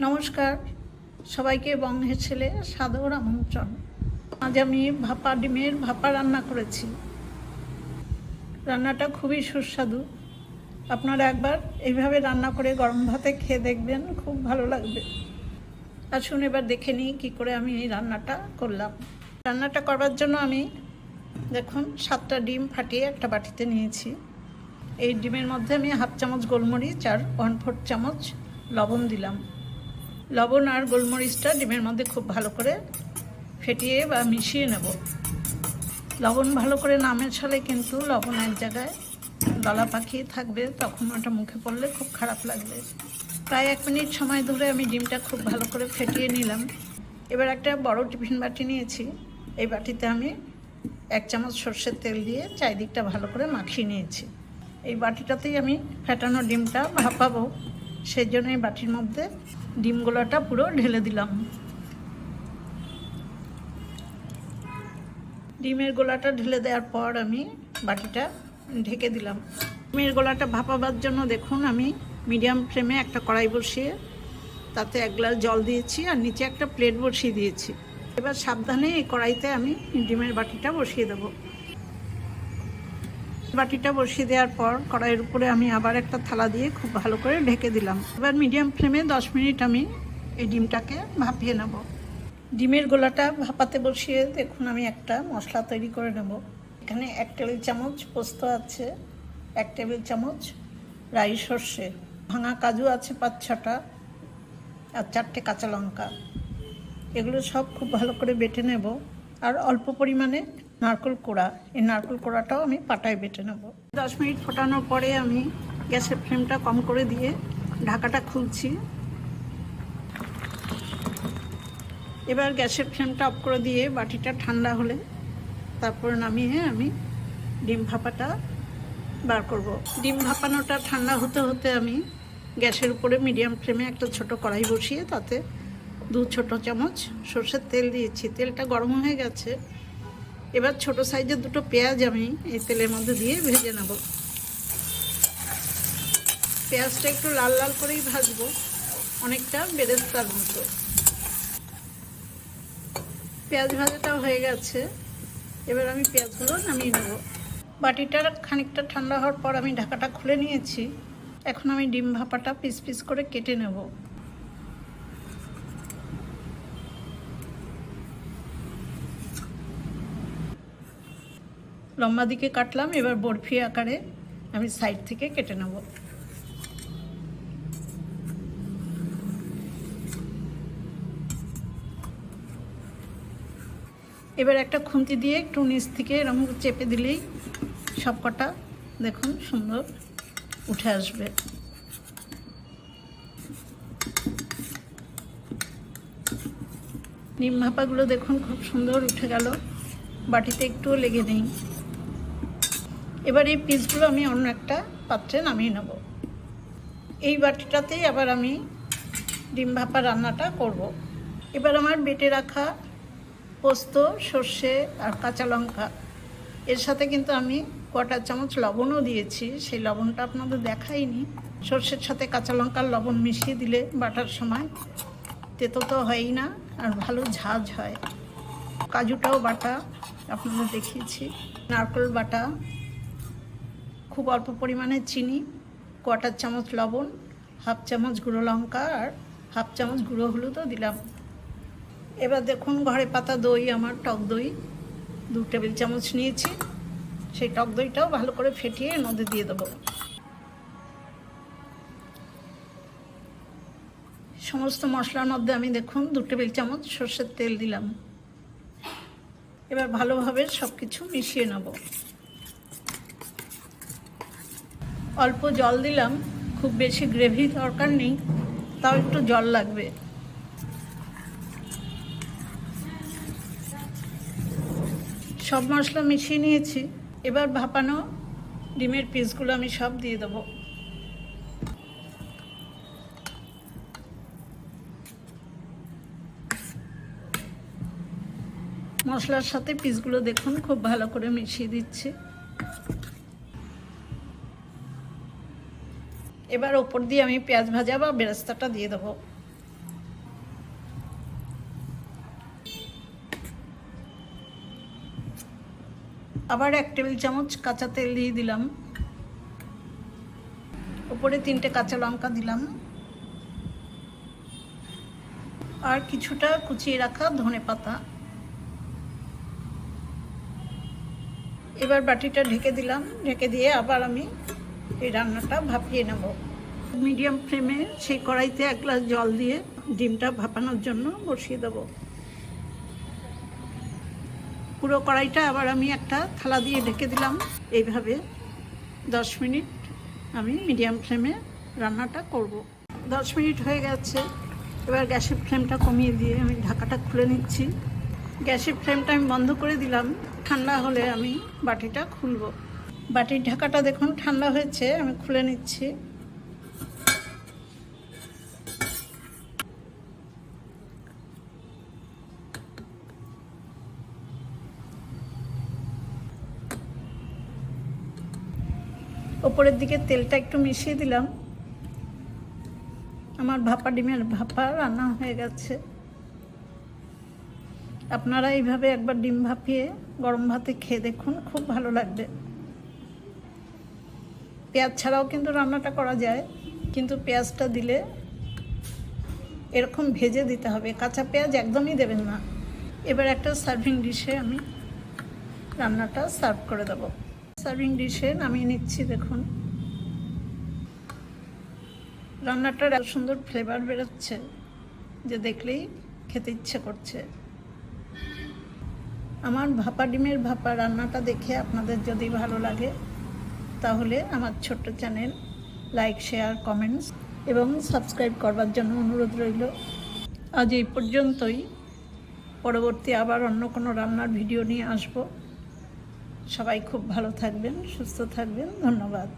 নমস্কার, সবাইকে বঙ্গের ছেলে সাদর আমন্ত্রণ। আজ আমি ভাপা ডিমের ভাপা রান্না করেছি। রান্নাটা খুবই সুস্বাদু। আপনারা একবার এইভাবে রান্না করে গরম ভাতে খেয়ে দেখবেন, খুব ভালো লাগবে। আসুন এবার দেখে নিই কী করে আমি এই রান্নাটা করলাম। রান্নাটা করবার জন্য আমি দেখুন 7টা ডিম ফাটিয়ে একটা বাটিতে নিয়েছি। এই ডিমের মধ্যে আমি হাফ চামচ গোলমরিচ আর 1/4 চামচ লবণ দিলাম। লবণ আর গোলমরিচটা ডিমের মধ্যে খুব ভালো করে ফেটিয়ে বা মিশিয়ে নেব। লবণ ভালো করে না মেশালে কিন্তু লবণ এক জায়গায় দলা পাকিয়ে থাকবে, তখন ওটা মুখে পড়লে খুব খারাপ লাগবে। প্রায় 1 মিনিট সময় ধরে আমি ডিমটা খুব ভালো করে ফেটিয়ে নিলাম। এবার একটা বড় টিফিন বাটি নিয়েছি। এই বাটিতে আমি 1 চামচ সর্ষের তেল দিয়ে চারিদিকটা ভালো করে মাখিয়ে নিয়েছি। এই বাটিটাতেই আমি ফেটানো ডিমটা ভাপাবো, সেই জন্য এই বাটির মধ্যে ডিম গোলাটা পুরো ঢেলে দিলাম। ডিমের গোলাটা ঢেলে দেওয়ার পর আমি বাটিটা ঢেকে দিলাম। ডিমের গোলাটা ভাপাবার জন্য দেখুন আমি মিডিয়াম ফ্লেমে একটা কড়াই বসিয়ে তাতে 1 গ্লাস জল দিয়েছি আর নিচে একটা প্লেট বসিয়ে দিয়েছি। এবার সাবধানে এই কড়াইতে আমি ডিমের বাটিটা বসিয়ে দেবো। বাটিটা বসিয়ে দেওয়ার পর কড়াইয়ের উপরে আমি আবার একটা থালা দিয়ে খুব ভালো করে ঢেকে দিলাম। এবার মিডিয়াম ফ্লেমে 10 মিনিট আমি এই ডিমটাকে ভাপিয়ে নেব। ডিমের গোলাটা ভাপাতে বসিয়ে দেখুন আমি একটা মশলা তৈরি করে নেব। এখানে 1 টেবিল চামচ পোস্ত আছে, 1 টেবিল চামচ রাই সর্ষে, ভাঙা কাজু আছে 5-6টা আর 4টে কাঁচা লঙ্কা। এগুলো সব খুব ভালো করে বেটে নেব। আর অল্প পরিমাণে নারকেল কোড়া, এই নারকেল কোড়াটাও আমি পাটায় বেটে নেব। 10 মিনিট ফোটানোর পরে আমি গ্যাসের ফ্লেমটা কম করে দিয়ে ঢাকাটা খুলছি। এবার গ্যাসের ফ্লেমটা অফ করে দিয়ে বাটিটা ঠান্ডা হলে তারপর নামিয়ে আমি ডিম ভাপাটা বার করব। ডিম ভাপানোটা ঠান্ডা হতে হতে আমি গ্যাসের উপরে মিডিয়াম ফ্লেমে একটা ছোট কড়াই বসিয়ে তাতে 2 ছোট চামচ সর্ষের তেল দিয়েছি। তেলটা গরম হয়ে গেছে। এবার ছোট সাইজের 2টো পেঁয়াজ আমি এই তেলের মধ্যে দিয়ে ভেজে নেব। পেঁয়াজটা একটু লাল লাল করেই ভাজবো, অনেকটা বেরেস্তার মতো। পেঁয়াজ ভাজাটাও হয়ে গেছে। এবার আমি পেঁয়াজগুলো নামিয়ে নেব। বাটিটার খানিকটা ঠান্ডা হওয়ার পর আমি ঢাকাটা খুলে নিয়েছি। এখন আমি ডিম ভাপাটা পিস পিস করে কেটে নেব। লম্বা দিকে কাটলাম। এবার বরফি আকারে আমি সাইড থেকে কেটে নেব। এবার একটা খুন্তি দিয়ে একটু নিচ থেকে এরকম চেপে দিলেই সব কটা দেখুন সুন্দর উঠে আসবে। ডিম ভাপাগুলো দেখুন খুব সুন্দর উঠে গেল, বাটিতে একটুও লেগে নেই। এবার এই পিসগুলো আমি অন্য একটা পাত্রে নামিয়ে নেব। এই বাটিটাতেই আবার আমি ডিম ভাপা রান্নাটা করব। এবার আমার বেটে রাখা পোস্ত, সর্ষে আর কাঁচা লঙ্কা, এর সাথে কিন্তু আমি 1/4 চামচ লবণও দিয়েছি। সেই লবণটা আপনাদের দেখাইনি। সর্ষের সাথে কাঁচা লঙ্কার লবণ মিশিয়ে দিলে বাটার সময় তেতো তো হয়ই না, আর ভালো ঝাঁঝ হয়। কাজুটাও বাটা আপনাদের দেখিয়েছি, নারকেল বাটা, খুব অল্প পরিমাণে চিনি, 1/4 চামচ লবণ, হাফ চামচ গুঁড়ো লঙ্কা আর হাফ চামচ গুঁড়ো হলুদও দিলাম। এবার দেখুন ঘরে পাতা দই, আমার টক দই 2 টেবিল চামচ নিয়েছি। সেই টক দইটাও ভালো করে ফেটিয়ে এর মধ্যে দিয়ে দেবো। সমস্ত মশলার মধ্যে আমি দেখুন 2 টেবিল চামচ সর্ষের তেল দিলাম। এবার ভালোভাবে সব কিছু মিশিয়ে নেব। অল্প জল দিলাম, খুব বেশি গ্রেভি দরকার নেই, তাও একটু জল লাগবে। সব মশলা মিশিয়ে নিয়েছি। এবার ভাপানো ডিমের পিসগুলো আমি সব দিয়ে দেবো। মশলার সাথে পিসগুলো দেখুন খুব ভালো করে মিশিয়ে দিচ্ছি। এবার ওপর দিয়ে আমি পেঁয়াজ ভাজা বা বেরেস্তাটা দিয়ে দেবো। আবার 1 টেবিল চামচ কাঁচা তেল দিয়ে দিলাম। উপরে 3টে কাঁচা লঙ্কা দিলাম আর কিছুটা কুচিয়ে রাখা ধনেপাতা। এবার বাটিটা ঢেকে দিলাম, ঢেকে দিয়ে আবার আমি এই রান্নাটা ভাপিয়ে নেব। মিডিয়াম ফ্লেমে সেই কড়াইতে 1 গ্লাস জল দিয়ে ডিমটা ভাপানোর জন্য বসিয়ে দেব। পুরো কড়াইটা আবার আমি একটা থালা দিয়ে ঢেকে দিলাম। এইভাবে 10 মিনিট আমি মিডিয়াম ফ্লেমে রান্নাটা করব। 10 মিনিট হয়ে গেছে। এবার গ্যাসের ফ্লেমটা কমিয়ে দিয়ে আমি ঢাকাটা খুলে নিচ্ছি। গ্যাসের ফ্লেমটা আমি বন্ধ করে দিলাম। ঠান্ডা হলে আমি বাটিটা খুলব। বাটির ঢাকাটা দেখুন ঠান্ডা হয়েছে, আমি খুলে নিচ্ছি। ওপরের দিকে তেলটা একটু মিশিয়ে দিলাম। আমার ভাপা ডিমের ভাপা রান্না হয়ে গেছে। আপনারা এইভাবে একবার ডিম ভাপিয়ে গরম ভাতে খেয়ে দেখুন, খুব ভালো লাগবে। পেঁয়াজ ছাড়াও কিন্তু রান্নাটা করা যায়, কিন্তু পেঁয়াজটা দিলে এরকম ভেজে দিতে হবে, কাঁচা পেঁয়াজ একদমই দেবেন না। এবার একটা সার্ভিং ডিশে আমি রান্নাটা সার্ভ করে দেবো। সার্ভিং ডিশে নামিয়ে নিচ্ছি। দেখুন রান্নাটার এত সুন্দর ফ্লেভার বেরোচ্ছে যে দেখলেই খেতে ইচ্ছে করছে। আমার ভাপা ডিমের ভাপা রান্নাটা দেখে আপনাদের যদি ভালো লাগে তাহলে আমার ছোট্ট চ্যানেল লাইক, শেয়ার, কমেন্টস এবং সাবস্ক্রাইব করবার জন্য অনুরোধ রইল। আজ এই পর্যন্তই। পরবর্তী আবার অন্য কোনো রান্নার ভিডিও নিয়ে আসব। সবাই খুব ভালো থাকবেন, সুস্থ থাকবেন। ধন্যবাদ।